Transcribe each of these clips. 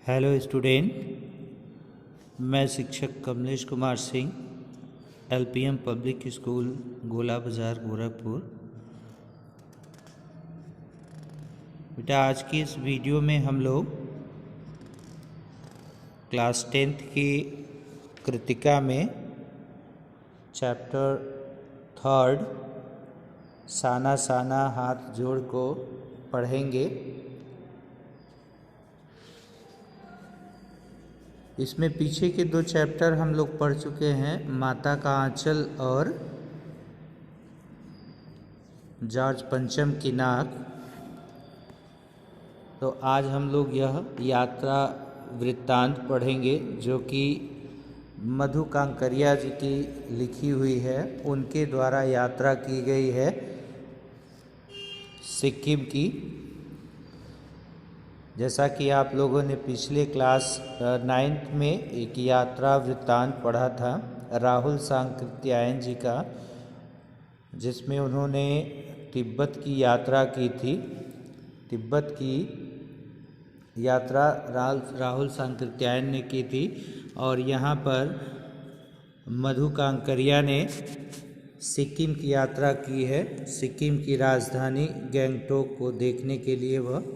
Hello student, मैं शिक्षक Kamlesh Kumar Singh, LPM public school गोला बाज़ार गोरखपुर। बेटा, आज की इस वीडियो में हम लोग क्लास 10th की कृतिका में चैप्टर 3 साना साना हाथ जोड़ को पढ़ेंगे। इसमें पीछे के 2 चैप्टर हम लोग पढ़ चुके हैं, माता का आंचल और जॉर्ज पंचम की नाक। तो आज हम लोग यह यात्रा वृत्तांत पढ़ेंगे जो कि मधु कांकरिया जी की लिखी हुई है। उनके द्वारा यात्रा की गई है सिक्किम की। जैसा कि आप लोगों ने पिछले क्लास 9th में एक यात्रा वृत्तांत पढ़ा था राहुल सांकृत्यायन जी का, जिसमें उन्होंने तिब्बत की यात्रा की थी। तिब्बत की यात्रा राहुल सांकृत्यायन ने की थी और यहाँ पर मधु कांकरिया ने सिक्किम की यात्रा की है। सिक्किम की राजधानी गैंगटोक को देखने के लिए वह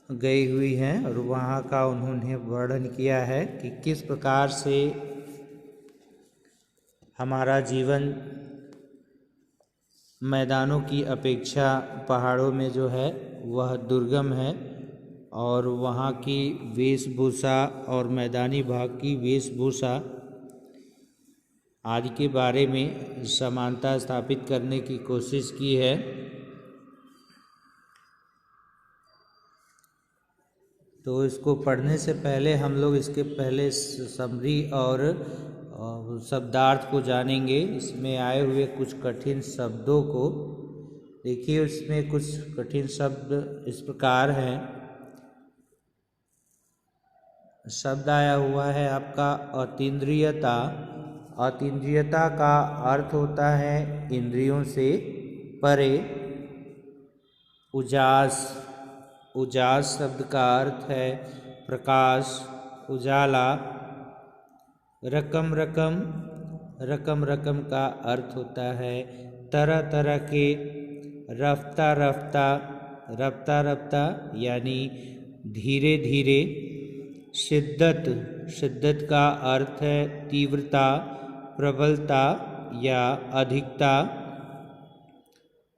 गई हुई हैं और वहाँ का उन्होंने वर्णन किया है कि किस प्रकार से हमारा जीवन मैदानों की अपेक्षा पहाड़ों में जो है वह दुर्गम है और वहाँ की वेशभूषा और मैदानी भाग की वेशभूषा आदि के बारे में समानता स्थापित करने की कोशिश की है। तो इसको पढ़ने से पहले हम लोग इसके पहले समरी और शब्दार्थ को जानेंगे। इसमें आए हुए कुछ कठिन शब्दों को देखिए। इसमें कुछ कठिन शब्द इस प्रकार हैं। शब्द आया हुआ है आपका अतीन्द्रियता। अतीन्द्रियता का अर्थ होता है इंद्रियों से परे। उजास, उजास शब्द का अर्थ है प्रकाश, उजाला। रकम रकम, रकम रकम का अर्थ होता है तरह तरह के। रफ्ता रफ्ता, रफ्ता रफ्ता यानी धीरे धीरे। शिद्दत, शिद्दत का अर्थ है तीव्रता, प्रबलता या अधिकता।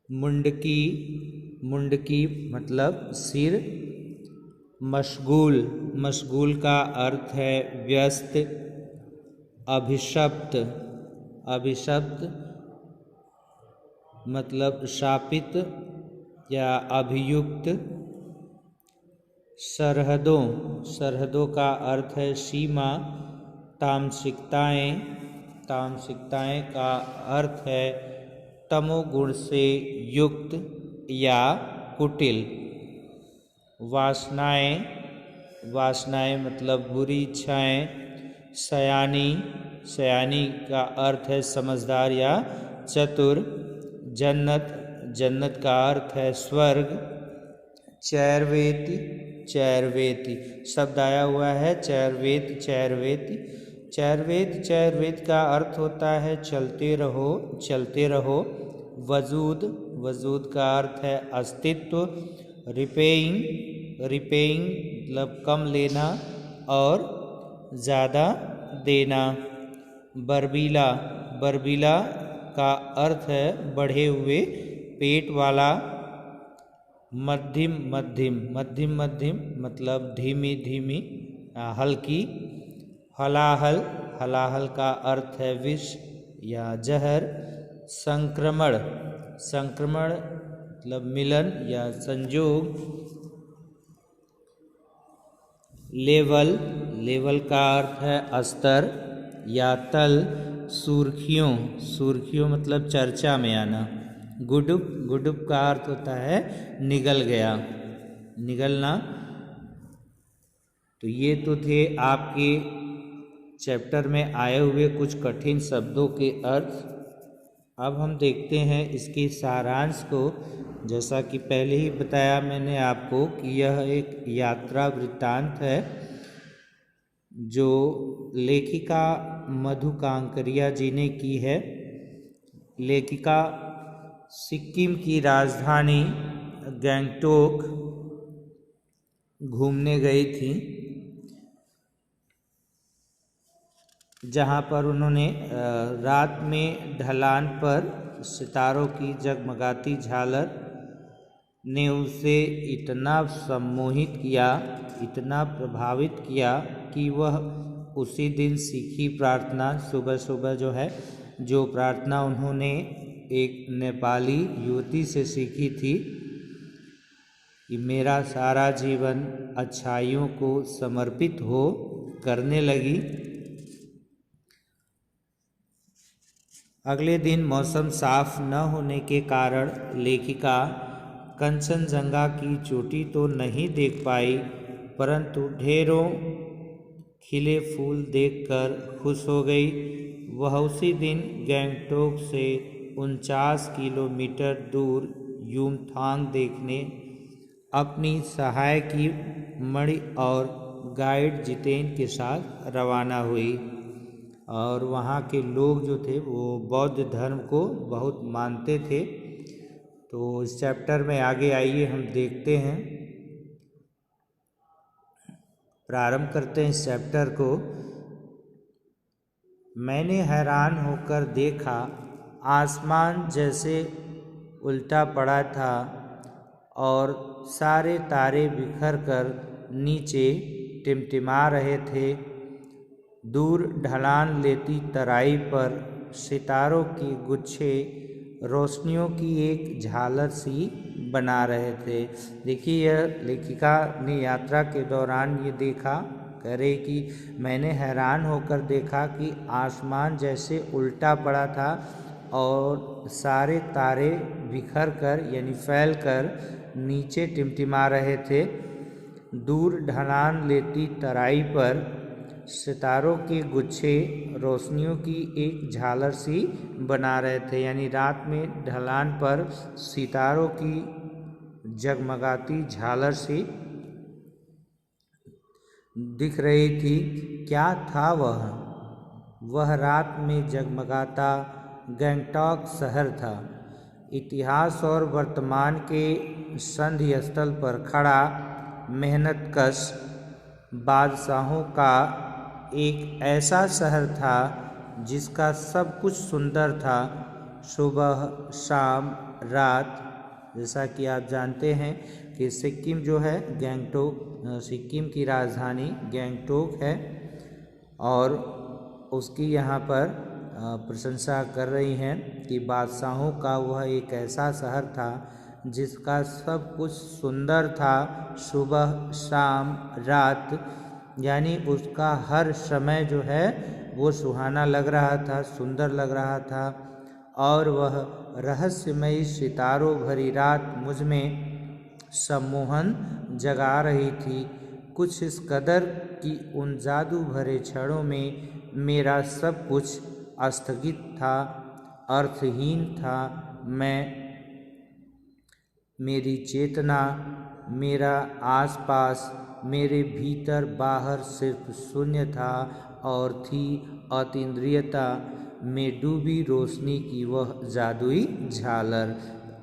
मुंडकी, मुंडकी मतलब सिर। मशगूल, मशगूल का अर्थ है व्यस्त। अभिशप्त, अभिशप्त मतलब शापित या अभियुक्त। सरहदों, सरहदों का अर्थ है सीमा। तामसिकताएं, तामसिकताएं का अर्थ है तमोगुण से युक्त या कुटिल। वासनाएं, वासनाएं मतलब बुरी इच्छाएं। सयानी, सयानी का अर्थ है समझदार या चतुर। जन्नत, जन्नत का अर्थ है स्वर्ग। चैरवेति, चैरवेति शब्द आया हुआ है चैरवेति, चैरवेति। चैरवेत, चैरवेत का अर्थ होता है चलते रहो, चलते रहो। वजूद, वजूद का अर्थ है अस्तित्व। रिपेइंग, रिपेइंग मतलब कम लेना और ज़्यादा देना। बरबीला, बरबीला का अर्थ है बढ़े हुए पेट वाला। मध्यम, मध्यम, मध्यम मध्यम मतलब धीमी धीमी, हल्की। हलाहल, हलाहल का अर्थ है विष या जहर। संक्रमण, संक्रमण मतलब मिलन या संयोग। लेवल, लेवल का अर्थ है स्तर या तल। सुर्खियों, सुर्खियों मतलब चर्चा में आना। गुडुप, गुडुप का अर्थ होता है निगल गया, निगलना। तो ये तो थे आपके चैप्टर में आए हुए कुछ कठिन शब्दों के अर्थ। अब हम देखते हैं इसके सारांश को। जैसा कि पहले ही बताया मैंने आपको कि यह एक यात्रा वृत्तांत है जो लेखिका मधु कांकरिया जी ने की है। लेखिका सिक्किम की राजधानी गंगटोक घूमने गई थी, जहाँ पर उन्होंने रात में ढलान पर सितारों की जगमगाती झालर ने उसे इतना सम्मोहित किया, इतना प्रभावित किया कि वह उसी दिन सीखी प्रार्थना सुबह सुबह जो प्रार्थना उन्होंने एक नेपाली युवती से सीखी थी कि मेरा सारा जीवन अच्छाइयों को समर्पित हो, करने लगी। अगले दिन मौसम साफ न होने के कारण लेखिका कंचनजंगा की चोटी तो नहीं देख पाई, परंतु ढेरों खिले फूल देखकर खुश हो गई। वह उसी दिन गंगटोक से 49 किलोमीटर दूर युमथांग देखने अपनी सहायकी मणि और गाइड जितेन के साथ रवाना हुई। और वहाँ के लोग जो थे वो बौद्ध धर्म को बहुत मानते थे। तो इस चैप्टर में आगे आइए हम देखते हैं, प्रारंभ करते हैं इस चैप्टर को। मैंने हैरान होकर देखा, आसमान जैसे उल्टा पड़ा था और सारे तारे बिखर कर नीचे टिमटिमा रहे थे। दूर ढलान लेती तराई पर सितारों के गुच्छे रोशनियों की एक झालर सी बना रहे थे। देखिए, यह लेखिका ने यात्रा के दौरान ये देखा, कह रही कि मैंने हैरान होकर देखा कि आसमान जैसे उल्टा पड़ा था और सारे तारे बिखर कर यानी फैल कर नीचे टिमटिमा रहे थे। दूर ढलान लेती तराई पर सितारों के गुच्छे रोशनियों की एक झालर सी बना रहे थे, यानी रात में ढलान पर सितारों की जगमगाती झालर सी दिख रही थी। क्या था वह? वह रात में जगमगाता गंगटोक शहर था। इतिहास और वर्तमान के संधि स्थल पर खड़ा मेहनतकश बादशाहों का एक ऐसा शहर था जिसका सब कुछ सुंदर था, सुबह शाम रात। जैसा कि आप जानते हैं कि सिक्किम जो है गंगटोक, सिक्किम की राजधानी गंगटोक है और उसकी यहाँ पर प्रशंसा कर रही हैं कि बादशाहों का वह एक ऐसा शहर था जिसका सब कुछ सुंदर था, सुबह शाम रात, यानी उसका हर समय जो है वो सुहाना लग रहा था, सुंदर लग रहा था। और वह रहस्यमयी सितारों भरी रात मुझ में सम्मोहन जगा रही थी, कुछ इस कदर कि उन जादू भरे क्षणों में मेरा सब कुछ स्थगित था, अर्थहीन था। मेरी चेतना, मेरा आसपास, मेरे भीतर बाहर सिर्फ शून्य था और थी अतीन्द्रियता में डूबी रोशनी की वह जादुई झालर।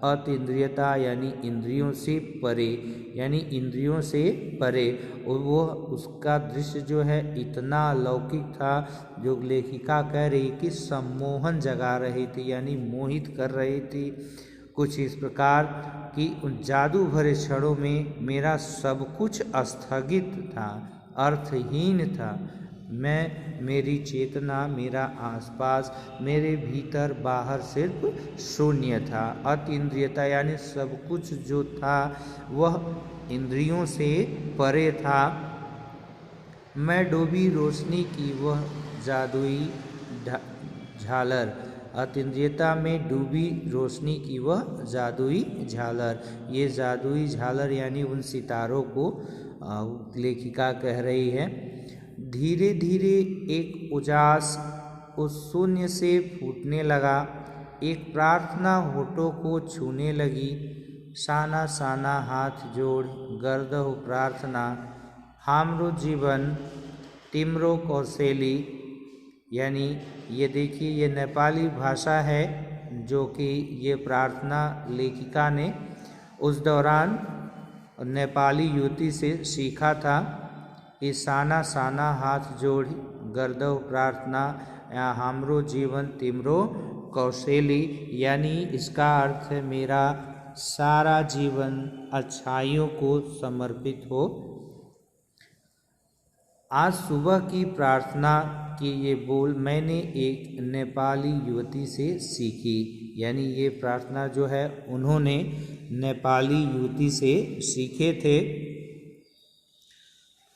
अतीन्द्रियता यानी इंद्रियों से परे, यानी इंद्रियों से परे, और वह उसका दृश्य जो है इतना अलौकिक था जो लेखिका कह रही कि सम्मोहन जगा रही थी, यानी मोहित कर रही थी। कुछ इस प्रकार कि उन जादू भरे क्षणों में मेरा सब कुछ स्थगित था, अर्थहीन था। मेरी चेतना, मेरा आसपास, मेरे भीतर बाहर सिर्फ शून्य था। अतीन्द्रियता यानी सब कुछ जो था वह इंद्रियों से परे था। मैं डूबी रोशनी की वह जादुई झालर, अतीन्द्रियता में डूबी रोशनी की वह जादुई झालर। ये जादुई झालर यानी उन सितारों को लेखिका कह रही है। धीरे धीरे एक उजास उस शून्य से फूटने लगा। एक प्रार्थना होठों को छूने लगी। साना साना हाथ जोड़ गर्दहु प्रार्थना, हामरो जीवन तिमरो कौशेली। यानी ये देखिए, ये नेपाली भाषा है जो कि ये प्रार्थना लेखिका ने उस दौरान नेपाली युवती से सीखा था। ये साना साना हाथ जोड़ गर्दव प्रार्थना, या हामरो जीवन तिमरो कौशेली। यानी इसका अर्थ है मेरा सारा जीवन अच्छाइयों को समर्पित हो। आज सुबह की प्रार्थना के ये बोल मैंने एक नेपाली युवती से सीखी। यानी ये प्रार्थना जो है उन्होंने नेपाली युवती से सीखे थे।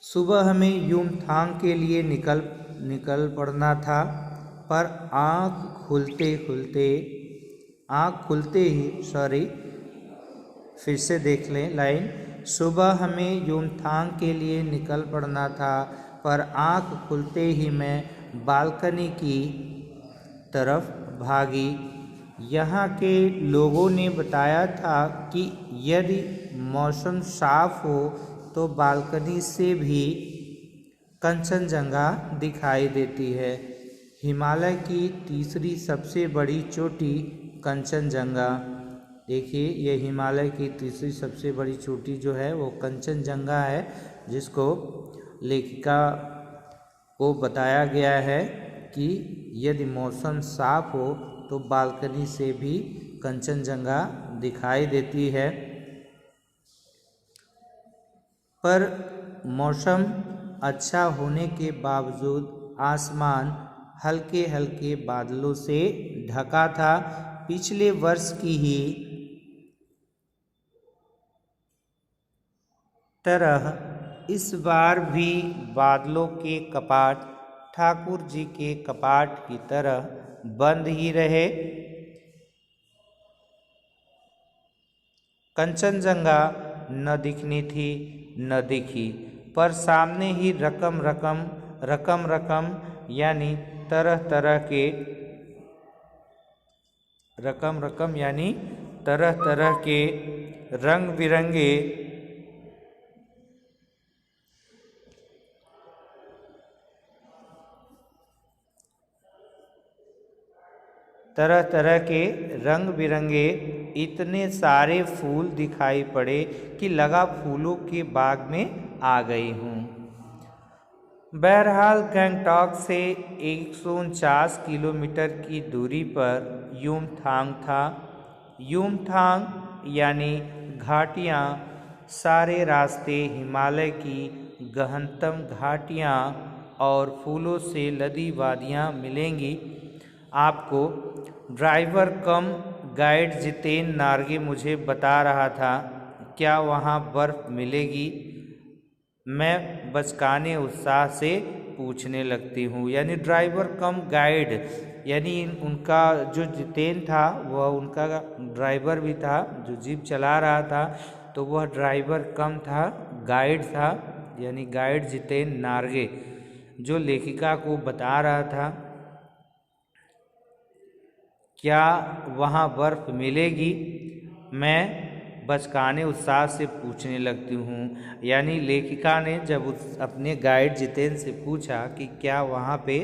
सुबह हमें युमथांग के लिए निकल पड़ना था, पर आँख खुलते ही फिर से देख लें लाइन। सुबह हमें युमथांग के लिए निकल पड़ना था, पर आँख खुलते ही मैं बालकनी की तरफ भागी। यहाँ के लोगों ने बताया था कि यदि मौसम साफ हो तो बालकनी से भी कंचनजंगा दिखाई देती है। हिमालय की तीसरी सबसे बड़ी चोटी कंचनजंगा। देखिए, ये हिमालय की तीसरी सबसे बड़ी चोटी जो है वो कंचनजंगा है, जिसको लेखिका को बताया गया है कि यदि मौसम साफ हो तो बालकनी से भी कंचनजंगा दिखाई देती है। पर मौसम अच्छा होने के बावजूद आसमान हल्के हल्के बादलों से ढका था। पिछले वर्ष की ही तरह इस बार भी बादलों के कपाट ठाकुर जी के कपाट की तरह बंद ही रहे। कंचनजंगा न दिखनी थी न दिखी, पर सामने ही रकम रकम यानी तरह तरह के रंग बिरंगे रंग बिरंगे इतने सारे फूल दिखाई पड़े कि लगा फूलों के बाग में आ गई हूँ। बहरहाल गंगटोक से 149 किलोमीटर की दूरी पर युमथांग था। युमथांग यानी घाटियाँ, सारे रास्ते हिमालय की गहनतम घाटियाँ और फूलों से लदी वादियाँ मिलेंगी आपको। ड्राइवर कम गाइड जितेन नार्गे मुझे बता रहा था, क्या वहाँ बर्फ़ मिलेगी? मैं बचकाने उत्साह से पूछने लगती हूँ। यानी ड्राइवर कम गाइड, यानी उनका जो जितेन था वह उनका ड्राइवर भी था, जो जीप चला रहा था, तो वह ड्राइवर कम था, गाइड था। यानी गाइड जितेन नार्गे जो लेखिका को बता रहा था क्या वहाँ बर्फ़ मिलेगी। मैं बचकाने उत्साह से पूछने लगती हूँ। यानी लेखिका ने जब अपने गाइड जितेन से पूछा कि क्या वहाँ पे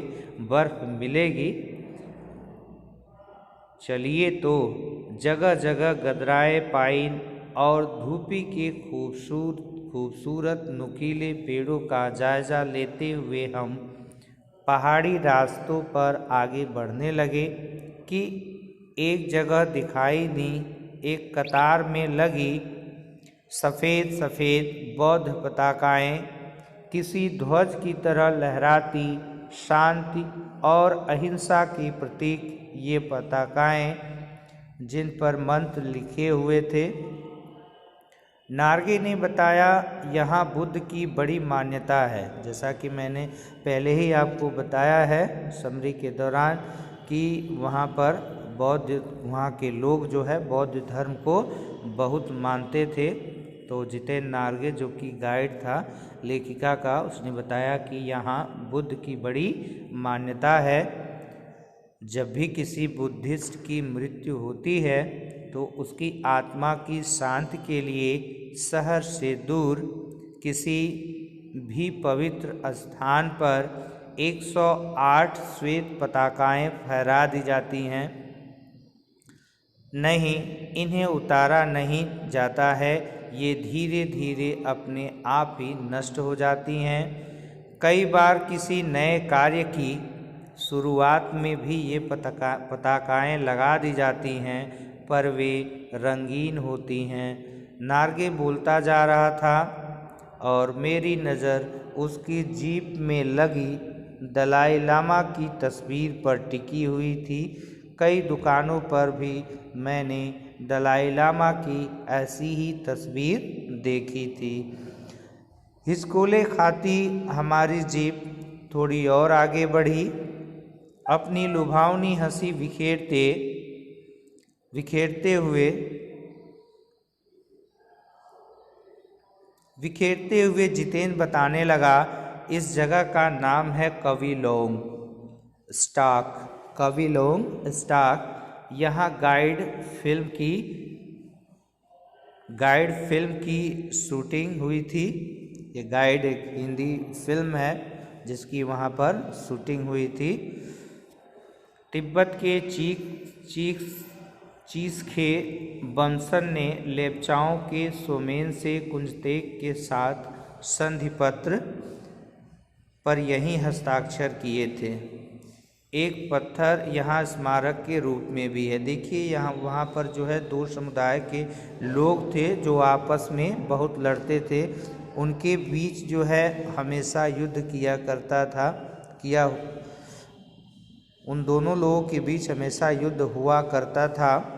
बर्फ़ मिलेगी। चलिए तो जगह जगह गदराए पाइन और धूपी के खूबसूरत नुकीले पेड़ों का जायज़ा लेते हुए हम पहाड़ी रास्तों पर आगे बढ़ने लगे कि एक जगह दिखाई दी एक कतार में लगी सफ़ेद सफ़ेद बौद्ध पताकाएँ, किसी ध्वज की तरह लहराती, शांति और अहिंसा के प्रतीक ये पताकाएँ, जिन पर मंत्र लिखे हुए थे। नार्गे ने बताया यहाँ बुद्ध की बड़ी मान्यता है। जैसा कि मैंने पहले ही आपको बताया है समरी के दौरान कि वहाँ पर वहाँ के लोग जो है बौद्ध धर्म को बहुत मानते थे। तो जितेन नार्गे जो कि गाइड था लेखिका का, उसने बताया कि यहाँ बुद्ध की बड़ी मान्यता है। जब भी किसी बुद्धिस्ट की मृत्यु होती है तो उसकी आत्मा की शांति के लिए शहर से दूर किसी भी पवित्र स्थान पर 108 श्वेत पताकाएं फहरा दी जाती हैं। नहीं, इन्हें उतारा नहीं जाता है, ये धीरे धीरे अपने आप ही नष्ट हो जाती हैं। कई बार किसी नए कार्य की शुरुआत में भी ये पताकाएं लगा दी जाती हैं, पर वे रंगीन होती हैं। नार्गे बोलता जा रहा था और मेरी नज़र उसकी जीप में लगी दलाई लामा की तस्वीर पर टिकी हुई थी। कई दुकानों पर भी मैंने दलाई लामा की ऐसी ही तस्वीर देखी थी। हिचकोले खाती हमारी जीप थोड़ी और आगे बढ़ी। अपनी लुभावनी हंसी बिखेरते हुए जितेंद्र बताने लगा, इस जगह का नाम है कविलोंग स्टॉक। यहाँ गाइड फिल्म की शूटिंग हुई थी। ये गाइड एक हिंदी फिल्म है जिसकी वहाँ पर शूटिंग हुई थी। तिब्बत के चीसखे बंसन ने लेप्चाओं के सोमेन से कुंजतेक के साथ संधि पत्र पर यहीं हस्ताक्षर किए थे। एक पत्थर यहाँ स्मारक के रूप में भी है। देखिए यहाँ वहाँ पर जो है दो समुदाय के लोग थे जो आपस में बहुत लड़ते थे। उनके बीच जो है हमेशा युद्ध उन दोनों लोगों के बीच हमेशा युद्ध हुआ करता था।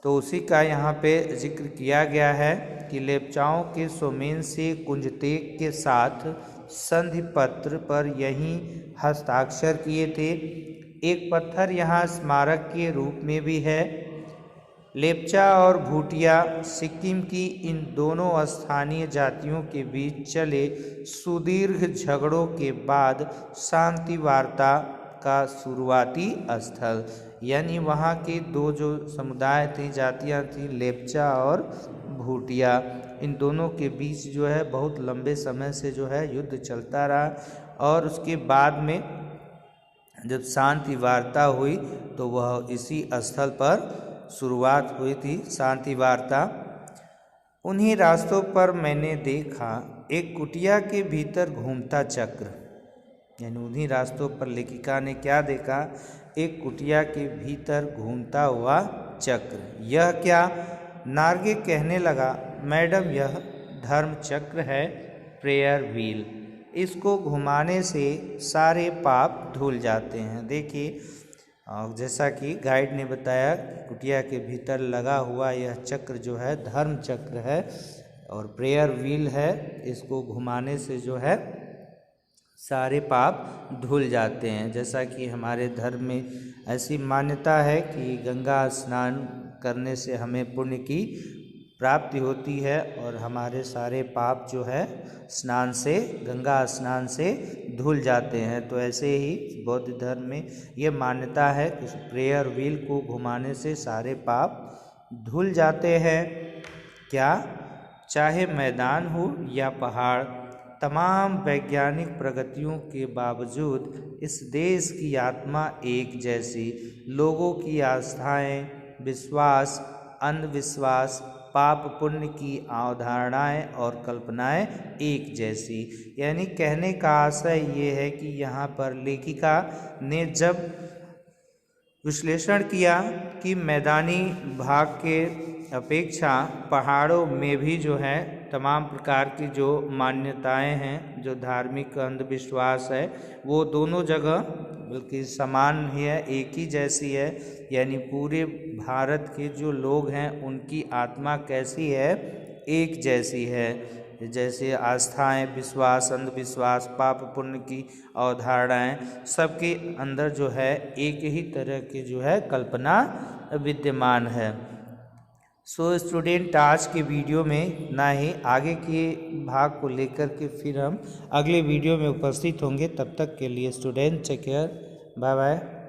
तो उसी का यहाँ पे जिक्र किया गया है कि लेप्चाओं के सोमेन से कुंजतेक के साथ संधि पत्र पर यहीं हस्ताक्षर किए थे। एक पत्थर यहाँ स्मारक के रूप में भी है। लेप्चा और भूटिया सिक्किम की इन दोनों स्थानीय जातियों के बीच चले सुदीर्घ झगड़ों के बाद शांति वार्ता का शुरुआती स्थल, यानी वहाँ के दो जो समुदाय थे, जातियाँ थी, लेप्चा और भूटिया, इन दोनों के बीच जो है बहुत लंबे समय से जो है युद्ध चलता रहा। और उसके बाद में जब शांति वार्ता हुई तो वह इसी स्थल पर शुरुआत हुई थी शांति वार्ता। उन्हीं रास्तों पर मैंने देखा एक कुटिया के भीतर घूमता चक्र, यानी उन्हीं रास्तों पर लेखिका ने क्या देखा, एक कुटिया के भीतर घूमता हुआ चक्र। यह क्या? नार्गे कहने लगा, मैडम यह धर्म चक्र है, प्रेयर व्हील। इसको घुमाने से सारे पाप धुल जाते हैं। देखिए जैसा कि गाइड ने बताया, कुटिया के भीतर लगा हुआ यह चक्र जो है धर्म चक्र है और प्रेयर व्हील है। इसको घुमाने से जो है सारे पाप धुल जाते हैं। जैसा कि हमारे धर्म में ऐसी मान्यता है कि गंगा स्नान करने से हमें पुण्य की प्राप्ति होती है और हमारे सारे पाप जो है गंगा स्नान से धुल जाते हैं। तो ऐसे ही बौद्ध धर्म में ये मान्यता है कि प्रेयर व्हील को घुमाने से सारे पाप धुल जाते हैं। क्या? चाहे मैदान हो या पहाड़, तमाम वैज्ञानिक प्रगतियों के बावजूद इस देश की आत्मा एक जैसी, लोगों की आस्थाएं, विश्वास, अंधविश्वास, पाप पुण्य की अवधारणाएं और कल्पनाएं एक जैसी। यानी कहने का आशय ये है कि यहाँ पर लेखिका ने जब विश्लेषण किया कि मैदानी भाग के अपेक्षा पहाड़ों में भी जो है तमाम प्रकार की जो मान्यताएं हैं, जो धार्मिक अंधविश्वास है, वो दोनों जगह बल्कि समान ही है, एक ही जैसी है। यानी पूरे भारत के जो लोग हैं उनकी आत्मा कैसी है? एक जैसी है। जैसे आस्थाएं, विश्वास, अंधविश्वास, पाप पुण्य की अवधारणाएं, सबके अंदर जो है एक ही तरह की जो है कल्पना विद्यमान है। सो स्टूडेंट, आज के वीडियो में ना ही आगे के भाग को लेकर के फिर हम अगले वीडियो में उपस्थित होंगे। तब तक के लिए student take care, bye bye.